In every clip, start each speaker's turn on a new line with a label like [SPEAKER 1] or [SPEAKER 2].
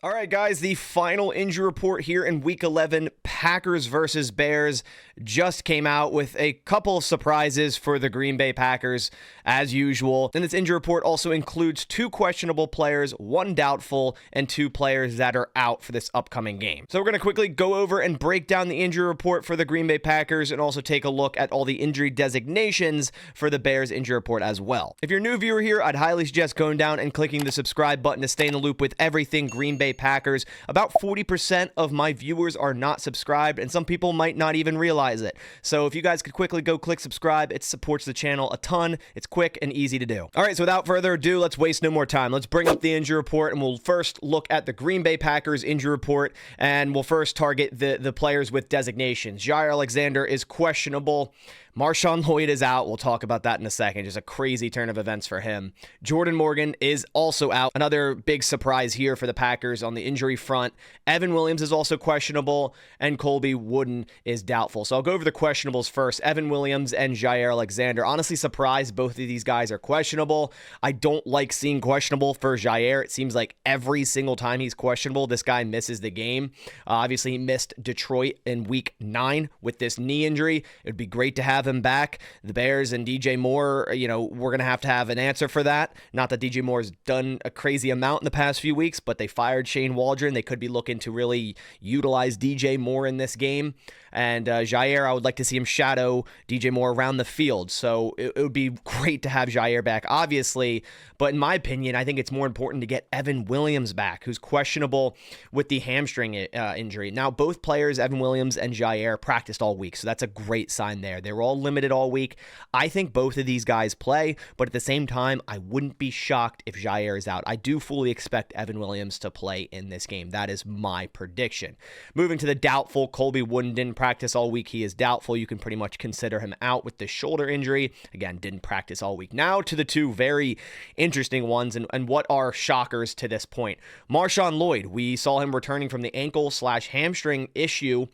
[SPEAKER 1] All right, guys, the final injury report here in Week 11, Packers versus Bears, just came out with a couple of surprises for the Green Bay Packers, as usual. And this injury report also includes 2 questionable players, 1 doubtful, and 2 players that are out for this upcoming game. So we're going to quickly go over and break down the injury report for the Green Bay Packers and also take a look at all the injury designations for the Bears injury report as well. If you're a new viewer here, I'd highly suggest going down and clicking the subscribe button to stay in the loop with everything Green Bay Packers. About 40% of my viewers are not subscribed, and some people might not even realize it. So if you guys could quickly go click subscribe, it supports the channel a ton. It's quick and easy to do. All right, so without further ado, let's waste no more time. Let's bring up the injury report, and we'll first look at the Green Bay Packers injury report, and we'll first target the players with designations. Jaire Alexander is questionable. Marshawn Lloyd is out. We'll talk about that in a second. Just a crazy turn of events for him. Jordan Morgan is also out. Another big surprise here for the Packers on the injury front. Evan Williams is also questionable, and Colby Wooden is doubtful. So I'll go over the questionables first. Evan Williams and Jaire Alexander. Honestly surprised both of these guys are questionable. I don't like seeing questionable for Jaire. It seems like every single time he's questionable, this guy misses the game. Obviously, he missed Detroit in Week 9 with this knee injury. It would be great to have him back. The Bears and DJ Moore, we're going to have an answer for that. Not that DJ Moore has done a crazy amount in the past few weeks, but they fired Shane Waldron. They could be looking to really utilize DJ Moore in this game. And Jaire, I would like to see him shadow DJ Moore around the field. So it would be great to have Jaire back, obviously. But in my opinion, I think it's more important to get Evan Williams back, who's questionable with the hamstring injury. Now, both players, Evan Williams and Jaire, practiced all week. So that's a great sign there. They were all limited all week. I think both of these guys play. But at the same time, I wouldn't be shocked if Jaire is out. I do fully expect Evan Williams to play in this game. That is my prediction. Moving to the doubtful, Colby Wooden didn't practice all week. He is doubtful. You can pretty much consider him out with the shoulder injury. Again, didn't practice all week. Now to the 2 very interesting ones and what are shockers to this point. Marshawn Lloyd, we saw him returning from the ankle/hamstring issue.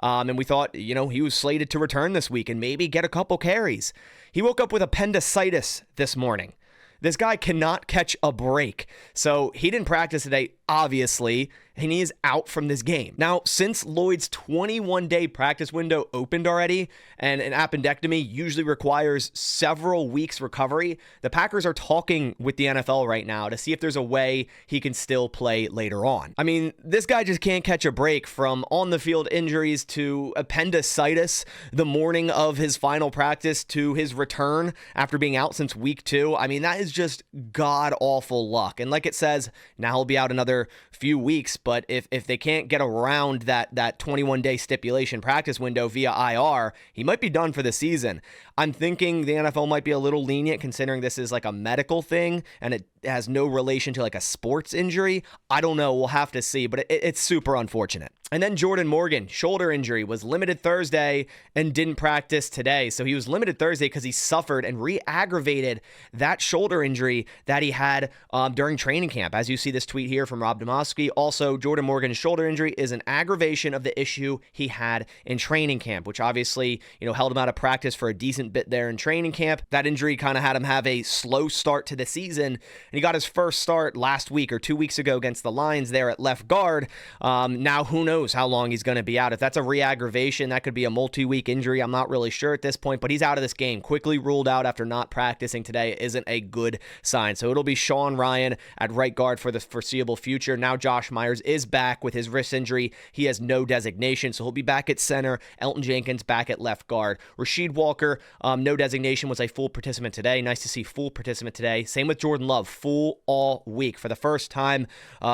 [SPEAKER 1] And we thought, he was slated to return this week and maybe get a couple carries. He woke up with appendicitis this morning. This guy cannot catch a break. So he didn't practice today, obviously, and he is out from this game. Now, since Lloyd's 21-day practice window opened already, and an appendectomy usually requires several weeks recovery, the Packers are talking with the NFL right now to see if there's a way he can still play later on. I mean, this guy just can't catch a break from on-the-field injuries to appendicitis the morning of his final practice to his return after being out since week 2. I mean, that is just god-awful luck. And like it says, now he'll be out another few weeks, but if they can't get around that 21-day stipulation practice window via IR, he might be done for the season. I'm thinking the NFL might be a little lenient considering this is like a medical thing and it has no relation to like a sports injury. I don't know. We'll have to see, but it's super unfortunate. And then Jordan Morgan, shoulder injury, was limited Thursday and didn't practice today. So he was limited Thursday because he suffered and re-aggravated that shoulder injury that he had during training camp. As you see this tweet here from Rob Demoski. Also, Jordan Morgan's shoulder injury is an aggravation of the issue he had in training camp, which obviously, held him out of practice for a decent bit there in training camp. That injury kind of had him have a slow start to the season, and he got his first start last week or 2 weeks ago against the Lions there at left guard. Now, who knows how long he's going to be out. If that's a re-aggravation, that could be a multi-week injury. I'm not really sure at this point, but he's out of this game. Quickly ruled out after not practicing today isn't a good sign. So it'll be Sean Ryan at right guard for the foreseeable future. Now Josh Myers is back with his wrist injury. He has no designation, so he'll be back at center. Elton Jenkins back at left guard. Rasheed Walker, no designation, was a full participant today. Nice to see full participant today. Same with Jordan Love, full all week. For the first time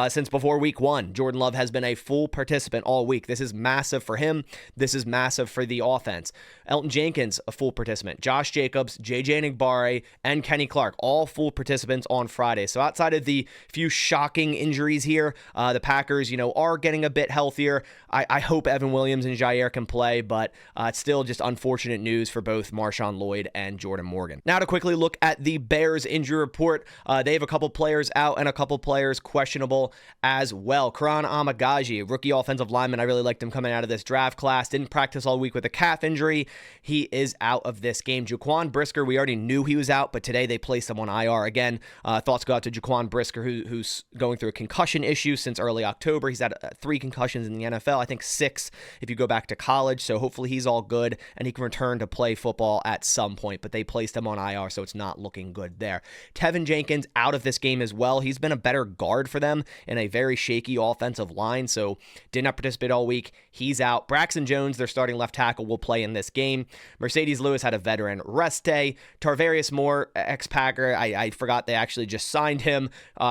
[SPEAKER 1] since before week 1, Jordan Love has been a full participant all week. This is massive for him. This is massive for the offense. Elton Jenkins, a full participant. Josh Jacobs, JJ Enagbare, and Kenny Clark, all full participants on Friday. So outside of the few shocking injuries here, the Packers, are getting a bit healthier. I hope Evan Williams and Jaire can play, but it's still just unfortunate news for both Marshawn Lloyd and Jordan Morgan. Now to quickly look at the Bears injury report. They have a couple players out and a couple players questionable as well. Karan Amagaji, rookie offensive lineman. I really liked him coming out of this draft class. Didn't practice all week with a calf injury. He is out of this game. Jaquan Brisker, we already knew he was out, but today they placed him on IR again. Thoughts go out to Jaquan Brisker, who's going through a concussion concussion issue since early October. He's had 3 concussions in the NFL, I think 6 if you go back to college, so hopefully he's all good and he can return to play football at some point, but they placed him on IR, so it's not looking good there. Tevin Jenkins out of this game as well. He's been a better guard for them in a very shaky offensive line, so did not participate all week. He's out. Braxton Jones, their starting left tackle, will play in this game. Mercedes Lewis had a veteran rest day. Tarvarius Moore, ex-Packer, I forgot they actually just signed him.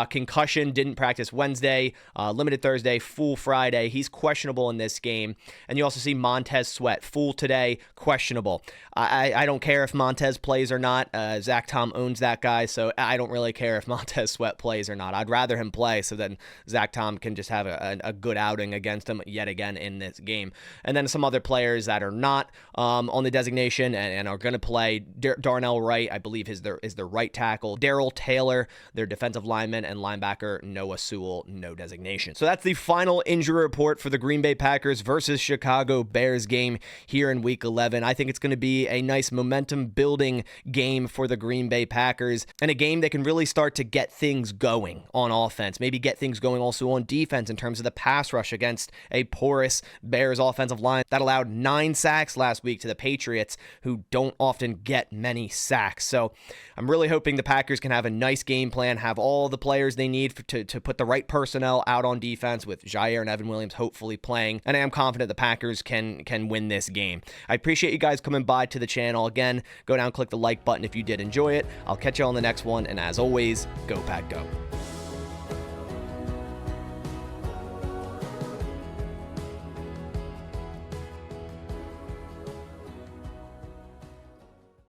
[SPEAKER 1] Concussion, didn't practice Wednesday, limited Thursday, full Friday. He's questionable in this game. And you also see Montez Sweat, full today, questionable. I don't care if Montez plays or not. Zach Tom owns that guy, so I don't really care if Montez Sweat plays or not. I'd rather him play so then Zach Tom can just have a good outing against him yet again in this game. And then some other players that are not on the designation and are going to play. Darnell Wright, I believe, is their right tackle. Darrell Taylor, their defensive lineman, and linebacker Noah Sewell, no designation. So that's the final injury report for the Green Bay Packers versus Chicago Bears game here in Week 11. I think it's going to be a nice momentum-building game for the Green Bay Packers, and a game that can really start to get things going on offense, maybe get things going also on defense in terms of the pass rush against a porous Bears offensive line that allowed 9 sacks last week to the Patriots, who don't often get many sacks. So I'm really hoping the Packers can have a nice game plan, have all the players they need to put the right personnel out on defense, with Jair and Evan Williams hopefully playing, and I am confident the Packers can win this game. I appreciate you guys coming by to the channel. Again, go down, click the like button if you did enjoy it. I'll catch you on the next one, and as always, go Pack Go.